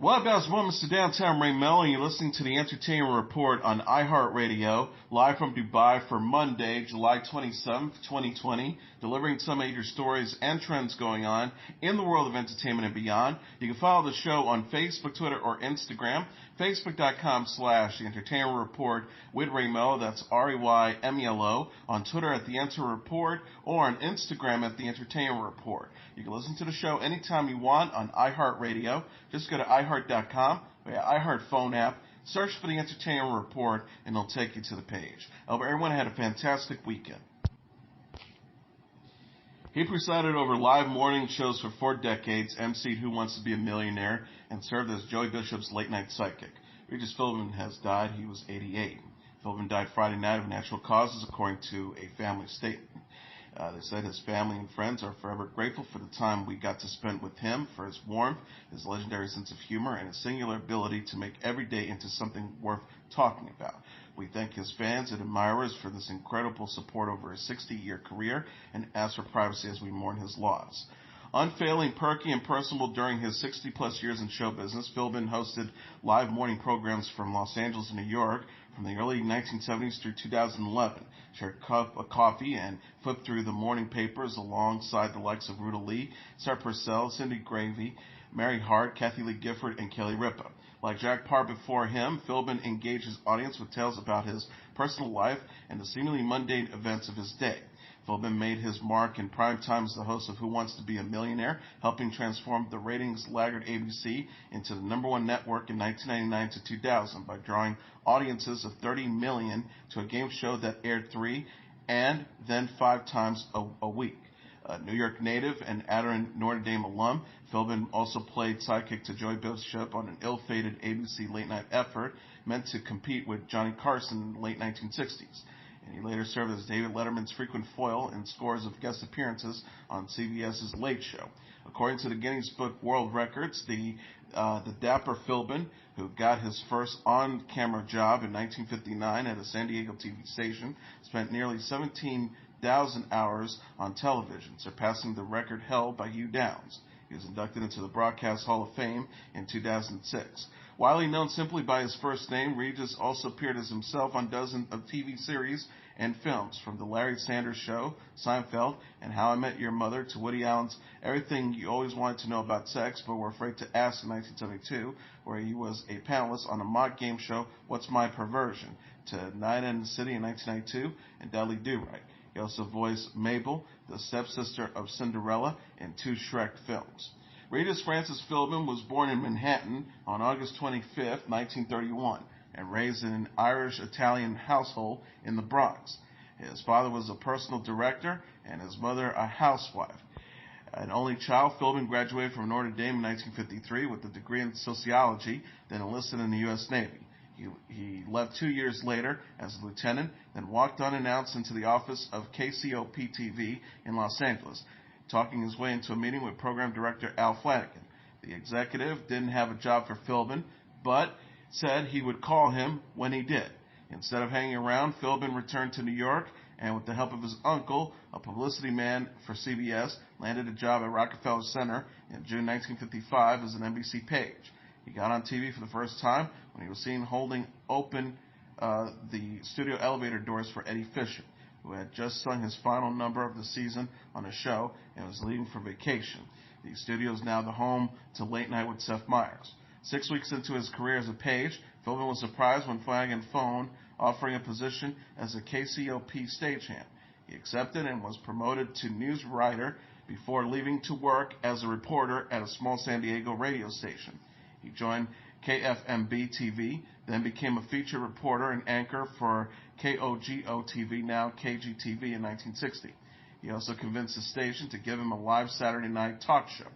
What up, guys? Welcome to Downtown Rae Melo, and you're listening to the Entertainment Report on iHeartRadio, live from Dubai for Monday, July 27th, 2020, delivering some major stories and trends going on in the world of entertainment and beyond. You can follow the show on Facebook, Twitter, or Instagram. Facebook.com/The Entertainment Report with Rae Melo, that's RAYMELO, on Twitter at The Enter Report, or on Instagram at The Entertainment Report. You can listen to the show anytime you want on iHeartRadio. Just go to iHeart.com or your iHeart phone app, search for The Entertainment Report, and it'll take you to the page. I hope everyone had a fantastic weekend. He presided over live morning shows for 4 decades, emceed Who Wants to Be a Millionaire, and served as Joey Bishop's late-night sidekick. Regis Philbin has died. He was 88. Philbin died Friday night of natural causes, according to a family statement. They said his family and friends are forever grateful for the time we got to spend with him, for his warmth, his legendary sense of humor, and his singular ability to make every day into something worth talking about. We thank his fans and admirers for this incredible support over his 60-year career and ask for privacy as we mourn his loss. Unfailing, perky, and personable during his 60-plus years in show business, Philbin hosted live morning programs from Los Angeles and New York from the early 1970s through 2011, shared a cup of coffee and flipped through the morning papers alongside the likes of Ruta Lee, Sarah Purcell, Cindy Gravy, Mary Hart, Kathy Lee Gifford, and Kelly Ripa. Like Jack Parr before him, Philbin engaged his audience with tales about his personal life and the seemingly mundane events of his day. Philbin made his mark in prime time as the host of Who Wants to Be a Millionaire, helping transform the ratings laggard ABC into the #1 network in 1999 to 2000 by drawing audiences of 30 million to a game show that aired 3 and then 5 times a week. A New York native and Adirondack Notre Dame alum, Philbin also played sidekick to Joey Bishop on an ill-fated ABC late-night effort meant to compete with Johnny Carson in the late 1960s. And he later served as David Letterman's frequent foil in scores of guest appearances on CBS's Late Show. According to the Guinness Book World Records, the dapper Philbin, who got his first on-camera job in 1959 at a San Diego TV station, spent nearly 17,000 hours on television, surpassing the record held by Hugh Downs. He was inducted into the Broadcast Hall of Fame in 2006. Widely known simply by his first name, Regis also appeared as himself on dozens of TV series and films, from The Larry Sanders Show, Seinfeld, and How I Met Your Mother, to Woody Allen's Everything You Always Wanted to Know About Sex But Were Afraid to Ask in 1972, where he was a panelist on a mock game show, What's My Perversion, to Night in the City in 1992, and Dudley Do-Right. He also voiced Mabel, the stepsister of Cinderella, in 2 Shrek films. Regis Francis Philbin was born in Manhattan on August 25, 1931, and raised in an Irish-Italian household in the Bronx. His father was a personal director and his mother a housewife. An only child, Philbin graduated from Notre Dame in 1953 with a degree in sociology, then enlisted in the U.S. Navy. He left 2 years later as a lieutenant, then walked unannounced into the office of KCOP-TV in Los Angeles, talking his way into a meeting with program director Al Flanagan. The executive didn't have a job for Philbin, but said he would call him when he did. Instead of hanging around, Philbin returned to New York and, with the help of his uncle, a publicity man for CBS, landed a job at Rockefeller Center in June 1955 as an NBC page. He got on TV for the first time when he was seen holding open the studio elevator doors for Eddie Fisher, who had just sung his final number of the season on a show and was leaving for vacation. The studio is now the home to Late Night with Seth Meyers. 6 weeks into his career as a page, Philbin was surprised when Flanagan phoned, offering a position as a KCOP stagehand. He accepted and was promoted to news writer before leaving to work as a reporter at a small San Diego radio station. He joined KFMB-TV, then became a feature reporter and anchor for KOGO-TV, now KGTV, in 1960. He also convinced the station to give him a live Saturday night talk show.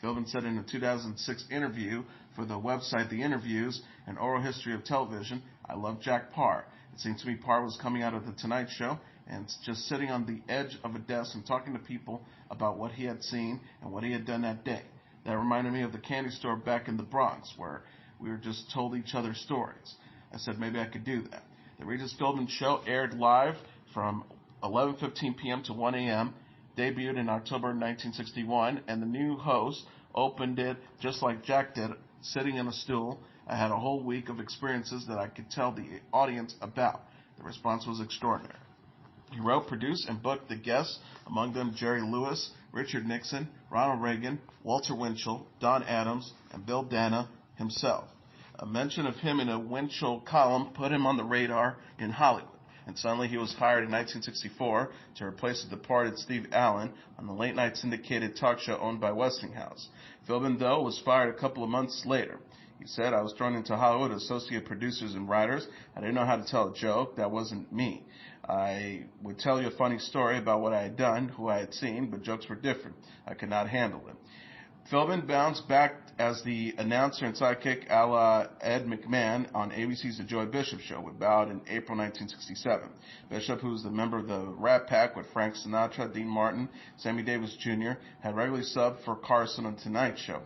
Philbin said in a 2006 interview for the website The Interviews, An Oral History of Television, "I love Jack Parr. It seemed to me Parr was coming out of The Tonight Show and just sitting on the edge of a desk and talking to people about what he had seen and what he had done that day. That reminded me of the candy store back in the Bronx, where we were just told each other stories. I said maybe I could do that." The Regis Philbin Show aired live from 11:15 p.m. to 1 a.m., debuted in October 1961, and the new host opened it just like Jack did sitting in a stool. I had a whole week of experiences that I could tell the audience about. The response was extraordinary. He wrote, produced, and booked the guests, among them Jerry Lewis, Richard Nixon, Ronald Reagan, Walter Winchell, Don Adams, and Bill Dana himself. A mention of him in a Winchell column put him on the radar in Hollywood, and suddenly he was hired in 1964 to replace the departed Steve Allen on the late-night syndicated talk show owned by Westinghouse. Philbin, though, was fired a couple of months later. He said, I was thrown into Hollywood to associate producers and writers. I didn't know how to tell a joke. That wasn't me. I would tell you a funny story about what I had done, who I had seen, but jokes were different. I could not handle it. Philbin bounced back as the announcer and sidekick a la Ed McMahon on ABC's The Joy Bishop Show, with Bowd in April 1967. Bishop, who was the member of the Rat Pack with Frank Sinatra, Dean Martin, Sammy Davis Jr., had regularly subbed for Carson on Tonight Show.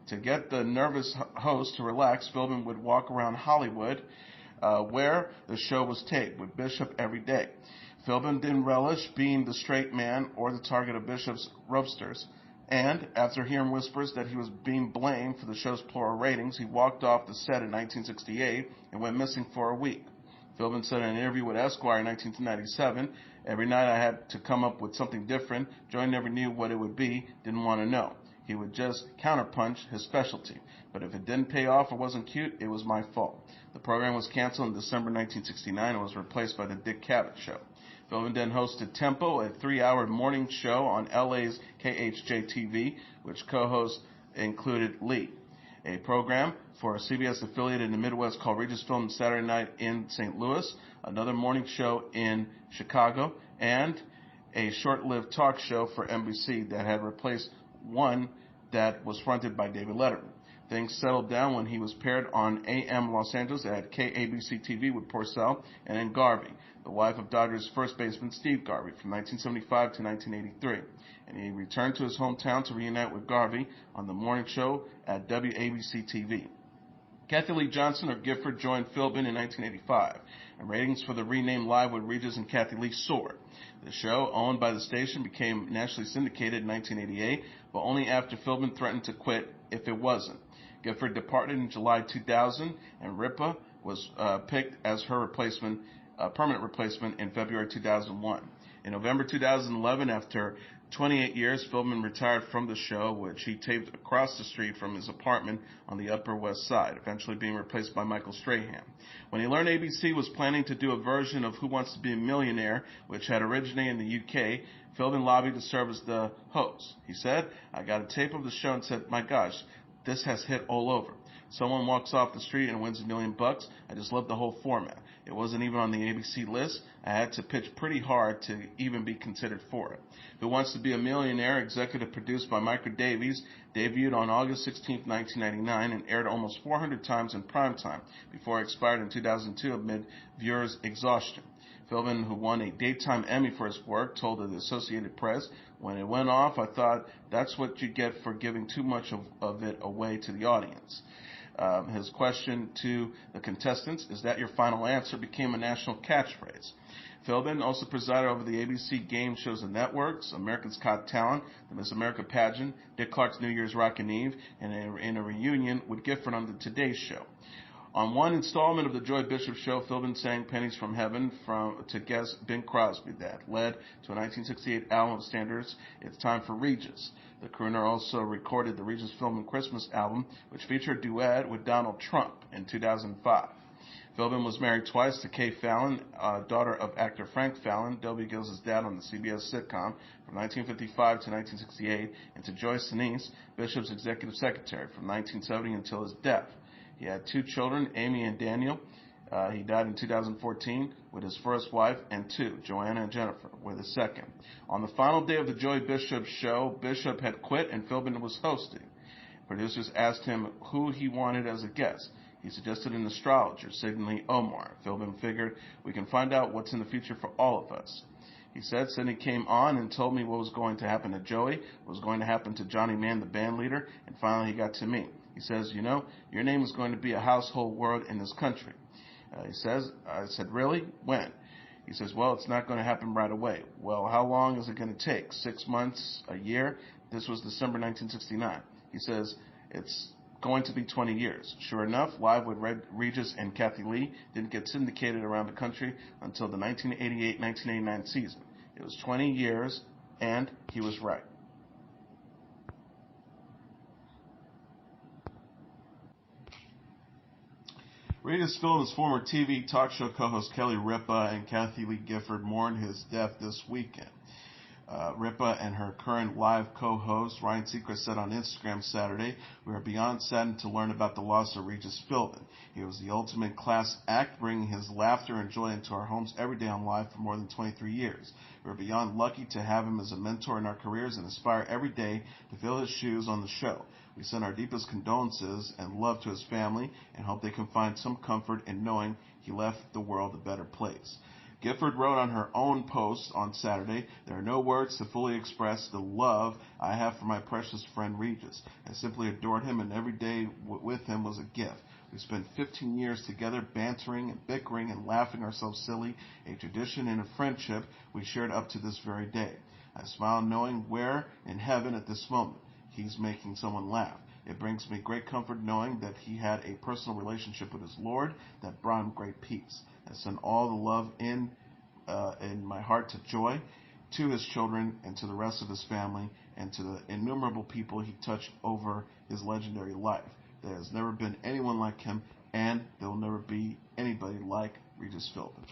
To get the nervous host to relax, Philbin would walk around Hollywood, where the show was taped, with Bishop every day. Philbin didn't relish being the straight man or the target of Bishop's roasters, and after hearing whispers that he was being blamed for the show's poor ratings, he walked off the set in 1968 and went missing for a week. Philbin said in an interview with Esquire in 1997, every night I had to come up with something different. Joy never knew what it would be, didn't want to know. He would just counterpunch, his specialty. But if it didn't pay off or wasn't cute, it was my fault. The program was canceled in December 1969 and was replaced by The Dick Cavett Show. Philbin then hosted Tempo, a 3-hour morning show on LA's KHJ-TV, which co-hosts included Lee. A program for a CBS affiliate in the Midwest called Regis Philbin Saturday Night in St. Louis, another morning show in Chicago, and a short-lived talk show for NBC that had replaced one that was fronted by David Letterman. Things settled down when he was paired on AM Los Angeles at KABC-TV with Porcel and Ann Garvey, the wife of Dodgers first baseman Steve Garvey, from 1975 to 1983. And he returned to his hometown to reunite with Garvey on the morning show at WABC-TV. Kathy Lee Johnson of Gifford joined Philbin in 1985, and ratings for the renamed Live with Regis and Kathy Lee soared. The show, owned by the station, became nationally syndicated in 1988, but only after Philbin threatened to quit if it wasn't. Gifford departed in July 2000, and Ripa was picked as her permanent replacement in February 2001. In November 2011, after 28 years, Philbin retired from the show, which he taped across the street from his apartment on the Upper West Side, eventually being replaced by Michael Strahan. When he learned ABC was planning to do a version of Who Wants to Be a Millionaire, which had originated in the UK, Philbin lobbied to serve as the host. He said, I got a tape of the show and said, my gosh, this has hit all over. Someone walks off the street and wins $1 million. I just love the whole format. It wasn't even on the ABC list. I had to pitch pretty hard to even be considered for it. Who Wants to Be a Millionaire, executive produced by Micah Davies, debuted on August 16, 1999, and aired almost 400 times in primetime before it expired in 2002 amid viewers' exhaustion. Philbin, who won a Daytime Emmy for his work, told the Associated Press, when it went off, I thought that's what you get for giving too much of it away to the audience. His question to the contestants, is that your final answer, became a national catchphrase. Philbin also presided over the ABC game shows and networks, America's Got Talent, the Miss America pageant, Dick Clark's New Year's Rockin' Eve, and in a reunion with Gifford on the Today Show. On one installment of the Joy Bishop Show, Philbin sang Pennies from Heaven to guest Bing Crosby that led to a 1968 album of standards, It's Time for Regis. The crooner also recorded the Regis Philbin Christmas album, which featured a duet with Donald Trump in 2005. Philbin was married twice to Kay Fallon, daughter of actor Frank Fallon, W. Gills' dad on the CBS sitcom from 1955 to 1968, and to Joyce Sinise, Bishop's executive secretary from 1970 until his death. He had 2 children, Amy and Daniel. He died in 2014 with his first wife, and 2, Joanna and Jennifer, with his second. On the final day of the Joy Bishop Show, Bishop had quit and Philbin was hosting. Producers asked him who he wanted as a guest. He suggested an astrologer, Sidney Omar. Philbin figured, we can find out what's in the future for all of us. He said Sidney came on and told me what was going to happen to Joey, what was going to happen to Johnny Mann, the band leader, and finally he got to me. He says, you know, your name is going to be a household word in this country. I said, really? When? He says, well, it's not going to happen right away. Well, how long is it going to take? 6 months? A year? This was December 1969. He says, it's going to be 20 years. Sure enough, Live with Regis and Kathy Lee didn't get syndicated around the country until the 1988-1989 season. It was 20 years, and he was right. Regis Philbin's former TV talk show co-host Kelly Ripa and Kathy Lee Gifford mourned his death this weekend. Ripa and her current live co-host Ryan Seacrest said on Instagram Saturday, "We are beyond saddened to learn about the loss of Regis Philbin. He was the ultimate class act, bringing his laughter and joy into our homes every day on Live for more than 23 years. We are beyond lucky to have him as a mentor in our careers and aspire every day to fill his shoes on the show. We send our deepest condolences and love to his family and hope they can find some comfort in knowing he left the world a better place." Gifford wrote on her own post on Saturday, "There are no words to fully express the love I have for my precious friend Regis. I simply adored him, and every day with him was a gift. We spent 15 years together, bantering and bickering and laughing ourselves silly, a tradition and a friendship we shared up to this very day. I smile knowing where in heaven at this moment he's making someone laugh. It brings me great comfort knowing that he had a personal relationship with his Lord that brought him great peace. I send all the love in my heart to Joy, to his children, and to the rest of his family, and to the innumerable people he touched over his legendary life. There has never been anyone like him, and there will never be anybody like Regis Philbin."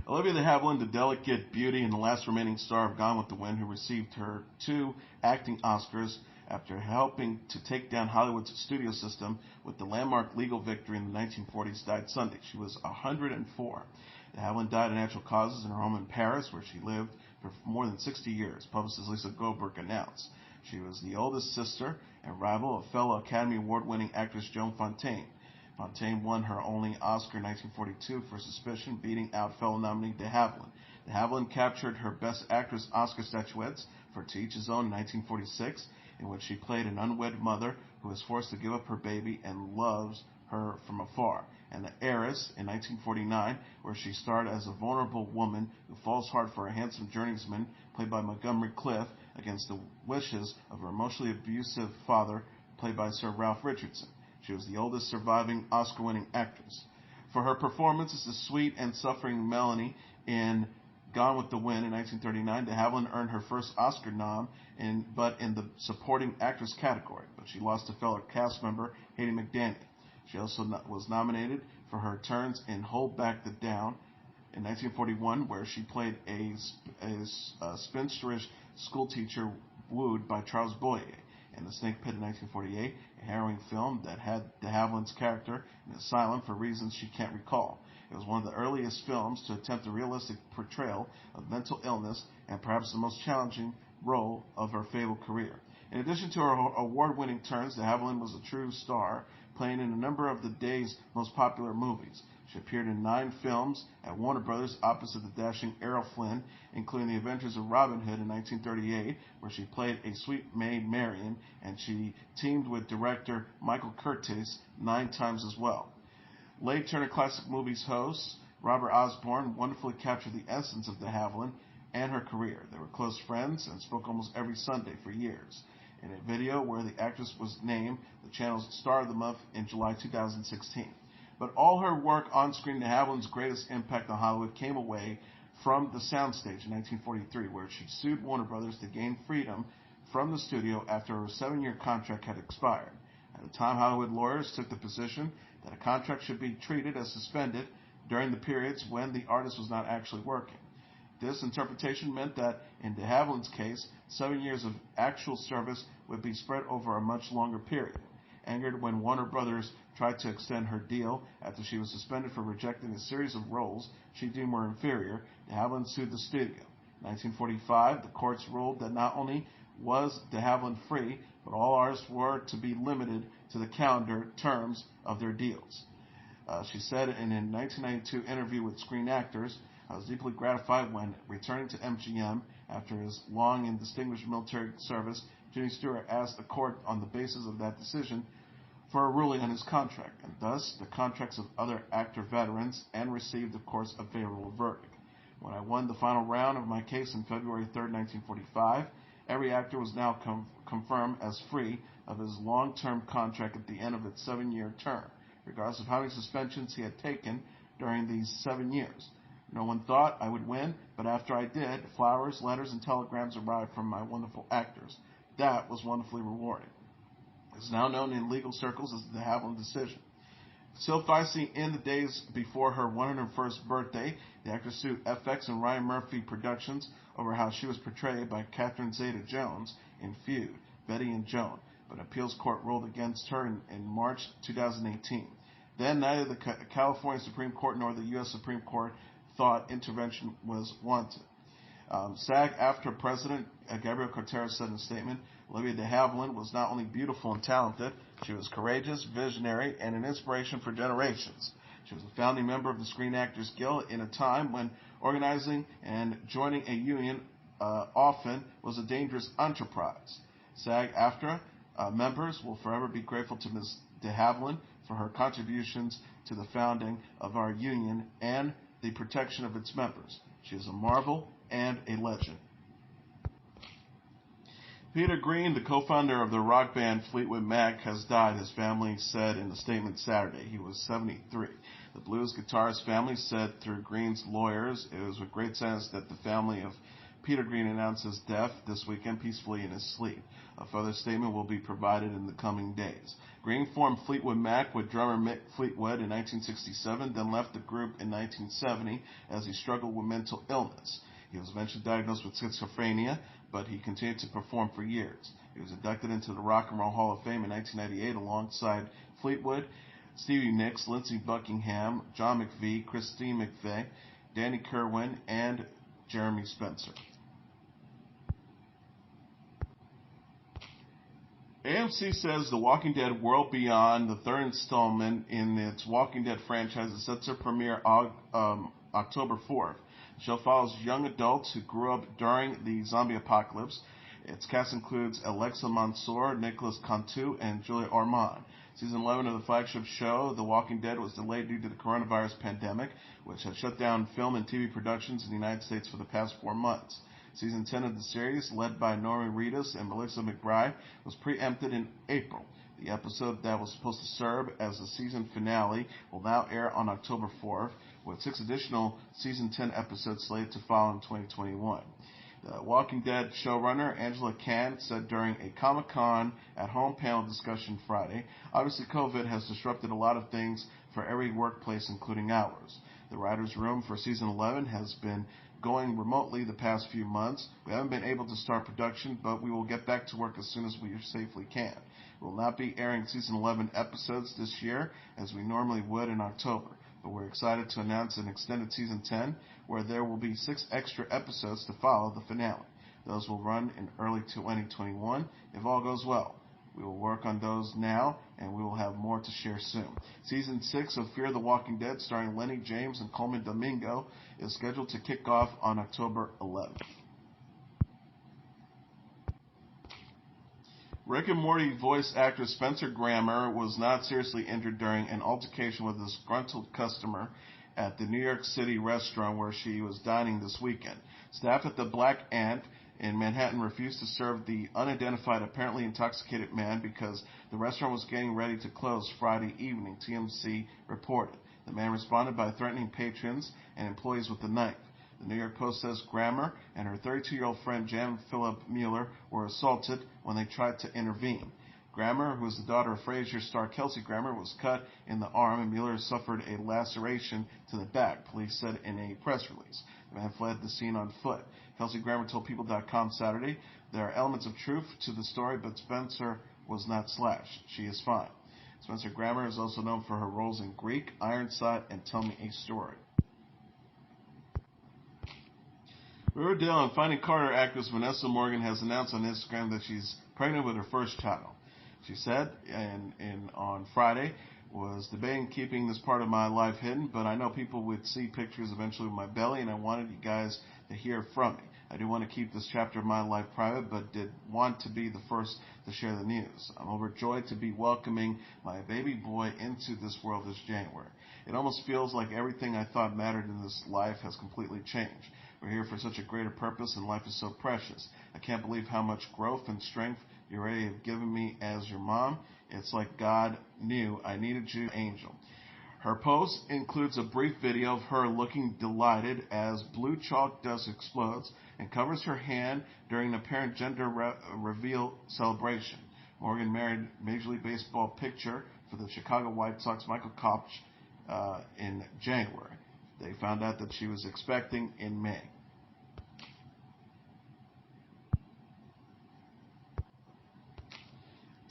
Olivia de Havilland, the delicate beauty and the last remaining star of Gone with the Wind, who received her 2 acting Oscars after helping to take down Hollywood's studio system with the landmark legal victory in the 1940s, died Sunday. She was 104. De Havilland died of natural causes in her home in Paris, where she lived for more than 60 years, publicist Lisa Goldberg announced. She was the oldest sister and rival of fellow Academy Award-winning actress Joan Fontaine. Fontaine won her only Oscar in 1942 for Suspicion, beating out fellow nominee de Havilland. De Havilland captured her Best Actress Oscar statuettes for To Each His Own in 1946, in which she played an unwed mother who is forced to give up her baby and loves her from afar, and The Heiress in 1949, where she starred as a vulnerable woman who falls hard for a handsome journeyman played by Montgomery Clift against the wishes of her emotionally abusive father played by Sir Ralph Richardson. She was the oldest surviving Oscar-winning actress. For her performance as the sweet and suffering Melanie in Gone with the Wind in 1939, de Havilland earned her first Oscar nom, but in the supporting actress category, but she lost to fellow cast member Hattie McDaniel. She also was nominated for her turns in Hold Back the Down in 1941, where she played a spinsterish schoolteacher wooed by Charles Boyer, and The Snake Pit in 1948, a harrowing film that had de Havilland's character in an asylum for reasons she can't recall. It was one of the earliest films to attempt a realistic portrayal of mental illness and perhaps the most challenging role of her fabled career. In addition to her award-winning turns, de Havilland was a true star, playing in a number of the day's most popular movies. She appeared in 9 films at Warner Brothers opposite the dashing Errol Flynn, including The Adventures of Robin Hood in 1938, where she played a sweet maid Marian, and she teamed with director Michael Curtiz 9 times as well. Late Turner Classic Movies host Robert Osborne wonderfully captured the essence of de Havilland and her career. They were close friends and spoke almost every Sunday for years. In a video where the actress was named the channel's Star of the Month in July 2016. But all her work on screen, de Havilland's greatest impact on Hollywood came away from the soundstage in 1943, where she sued Warner Brothers to gain freedom from the studio after her 7-year contract had expired. At the time, Hollywood lawyers took the position that a contract should be treated as suspended during the periods when the artist was not actually working. This interpretation meant that, in de Havilland's case, 7 years of actual service would be spread over a much longer period. Angered when Warner Brothers tried to extend her deal after she was suspended for rejecting a series of roles she deemed were inferior, de Havilland sued the studio. In 1945, the courts ruled that not only was de Havilland free, but all artists were to be limited to the calendar terms of their deals. She said in a 1992 interview with Screen Actors, "I was deeply gratified when, returning to MGM after his long and distinguished military service, Jimmy Stewart asked the court on the basis of that decision for a ruling on his contract, and thus the contracts of other actor veterans, and received, of course, a favorable verdict. When I won the final round of my case on February 3, 1945, Every actor was now confirmed as free of his long-term contract at the end of its 7-year term, regardless of how many suspensions he had taken during these 7 years. No one thought I would win, but after I did, flowers, letters, and telegrams arrived from my wonderful actors. That was wonderfully rewarding. It's now known in legal circles as the de Havilland decision. Still feisty in the days before her 101st birthday, the actress sued FX and Ryan Murphy Productions over how she was portrayed by Catherine Zeta-Jones in Feud, Betty and Joan, but an appeals court ruled against her in March 2018. Then neither the California Supreme Court nor the U.S. Supreme Court thought intervention was wanted. SAG-AFTRA President Gabriel Cortera said in a statement, Olivia de Havilland was not only beautiful and talented, she was courageous, visionary, and an inspiration for generations. She was a founding member of the Screen Actors Guild in a time when organizing and joining a union often was a dangerous enterprise. SAG-AFTRA members will forever be grateful to Ms. de Havilland for her contributions to the founding of our union and the protection of its members. She is a marvel and a legend. Peter Green, the co-founder of the rock band Fleetwood Mac, has died, his family said in a statement Saturday. He was 73. The blues guitarist family said through Green's lawyers, it was with great sadness that the family of Peter Green announced his death this weekend peacefully in his sleep. A further statement will be provided in the coming days. Green formed Fleetwood Mac with drummer Mick Fleetwood in 1967, then left the group in 1970 as he struggled with mental illness. He was eventually diagnosed with schizophrenia, but he continued to perform for years. He was inducted into the Rock and Roll Hall of Fame in 1998 alongside Fleetwood, Stevie Nicks, Lindsey Buckingham, John McVie, Christine McVie, Danny Kerwin, and Jeremy Spencer. AMC says The Walking Dead World Beyond, the third installment in its Walking Dead franchise, is set to premiere October 4th. The show follows young adults who grew up during the zombie apocalypse. Its cast includes Alexa Mansour, Nicholas Cantu, and Julia Ormond. Season 11 of the flagship show, The Walking Dead, was delayed due to the coronavirus pandemic, which had shut down film and TV productions in the United States for the past 4 months. Season 10 of the series, led by Norman Reedus and Melissa McBride, was preempted in April. The episode that was supposed to serve as the season finale will now air on October 4th, with 6 additional Season 10 episodes slated to follow in 2021. The Walking Dead showrunner Angela Kang said during a Comic-Con at-home panel discussion Friday, obviously COVID has disrupted a lot of things for every workplace, including ours. The writer's room for Season 11 has been going remotely the past few months. We haven't been able to start production, but we will get back to work as soon as we safely can. We will not be airing Season 11 episodes this year as we normally would in October, but we're excited to announce an extended Season 10 where there will be 6 extra episodes to follow the finale. Those will run in early 2021 if all goes well. We will work on those now, and we will have more to share soon. Season 6 of Fear the Walking Dead, starring Lenny James and Coleman Domingo, is scheduled to kick off on October 11th. Rick and Morty voice actor Spencer Grammer was not seriously injured during an altercation with a disgruntled customer at the New York City restaurant where she was dining this weekend. Staff at the Black Ant in Manhattan refused to serve the unidentified, apparently intoxicated man because the restaurant was getting ready to close Friday evening, TMZ reported. The man responded by threatening patrons and employees with a knife. The New York Post says Grammer and her 32-year-old friend Jan Philip Mueller were assaulted when they tried to intervene. Grammer, who is the daughter of Frasier star Kelsey Grammer, was cut in the arm, and Mueller suffered a laceration to the back, police said in a press release. The man fled the scene on foot. Kelsey Grammer told People.com Saturday, there are elements of truth to the story, but Spencer was not slashed. She is fine. Spencer Grammer is also known for her roles in Greek, Ironside, and Tell Me a Story. Riverdale and Finding Carter actress Vanessa Morgan has announced on Instagram that she's pregnant with her first child. She said on Friday, was debating keeping this part of my life hidden, but I know people would see pictures eventually with my belly, and I wanted you guys to hear from me. I do want to keep this chapter of my life private, but did want to be the first to share the news. I'm overjoyed to be welcoming my baby boy into this world this January. It almost feels like everything I thought mattered in this life has completely changed. We're here for such a greater purpose, and life is so precious. I can't believe how much growth and strength you already have given me as your mom. It's like God knew I needed you, angel. Her post includes a brief video of her looking delighted as blue chalk dust explodes and covers her hand during an apparent gender reveal celebration. Morgan married Major League Baseball pitcher for the Chicago White Sox, Michael Kopch, in January. They found out that she was expecting in May.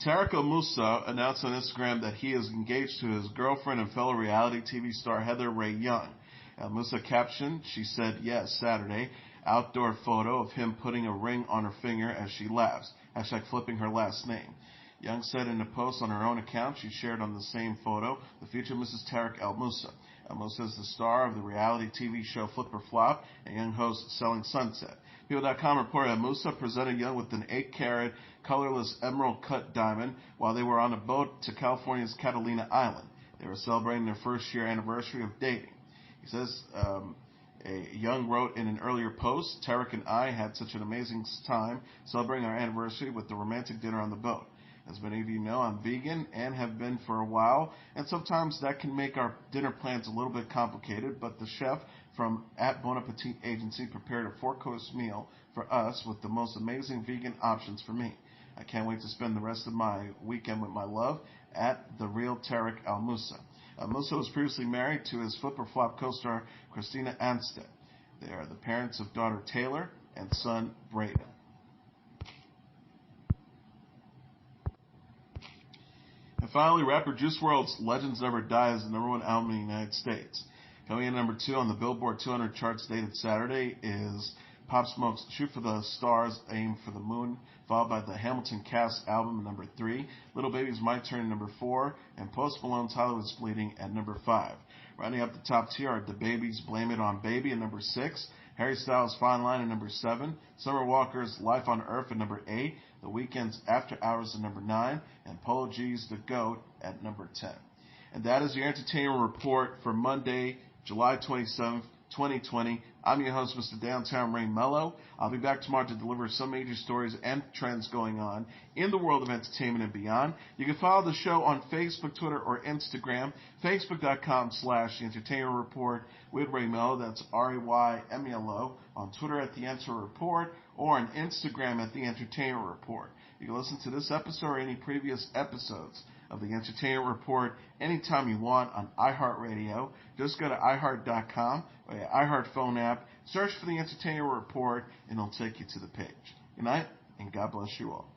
Tarek El Moussa announced on Instagram that he is engaged to his girlfriend and fellow reality TV star Rae Young. El Moussa captioned, she said yes, Saturday, outdoor photo of him putting a ring on her finger as she laughs, hashtag flipping her last name. Young said in a post on her own account she shared on the same photo the future Mrs. Tarek El Moussa. El Moussa is the star of the reality TV show Flip or Flop and Young hosts Selling Sunset. People.com reported El Moussa presented Young with an 8-carat colorless emerald-cut diamond while they were on a boat to California's Catalina Island. They were celebrating their first-year anniversary of dating. He says, Young wrote in an earlier post, Tarek and I had such an amazing time celebrating our anniversary with the romantic dinner on the boat. As many of you know, I'm vegan and have been for a while, and sometimes that can make our dinner plans a little bit complicated, but the chef from at Bon Appetit Agency prepared a 4-course meal for us with the most amazing vegan options for me. I can't wait to spend the rest of my weekend with my love at The Real Tarek El Moussa. El Moussa was previously married to his Flip or Flop co-star Christina Anstead. They are the parents of daughter Taylor and son Braden. And finally, rapper Juice WRLD's Legends Never Die is the #1 album in the United States. Coming in number 2 on the Billboard 200 charts dated Saturday is Pop Smoke's Shoot for the Stars, Aim for the Moon, followed by the Hamilton Cast album at number 3, Little Baby's My Turn at number 4, and Post Malone's Hollywood's Bleeding at number 5. Rounding up the top tier are DaBaby's Blame It on Baby at number 6, Harry Styles' Fine Line at number 7, Summer Walker's Life on Earth at number 8, The Weeknd's After Hours at number 9, and Polo G's The GOAT at number 10. And that is your entertainment report for Monday, July 27th, 2020. I'm your host, Mr. Downtown Ray Melo. I'll be back tomorrow to deliver some major stories and trends going on in the world of entertainment and beyond. You can follow the show on Facebook, Twitter, or Instagram. Facebook.com/The Entertainment Report with Ray Melo. That's RAYMELO. On Twitter at The Enter Report or on Instagram at The Entertainment Report. You can listen to this episode or any previous episodes of The Entertainment Report anytime you want on iHeartRadio. Just go to iHeart.com or your iHeart phone app, search for The Entertainment Report, and it'll take you to the page. Good night, and God bless you all.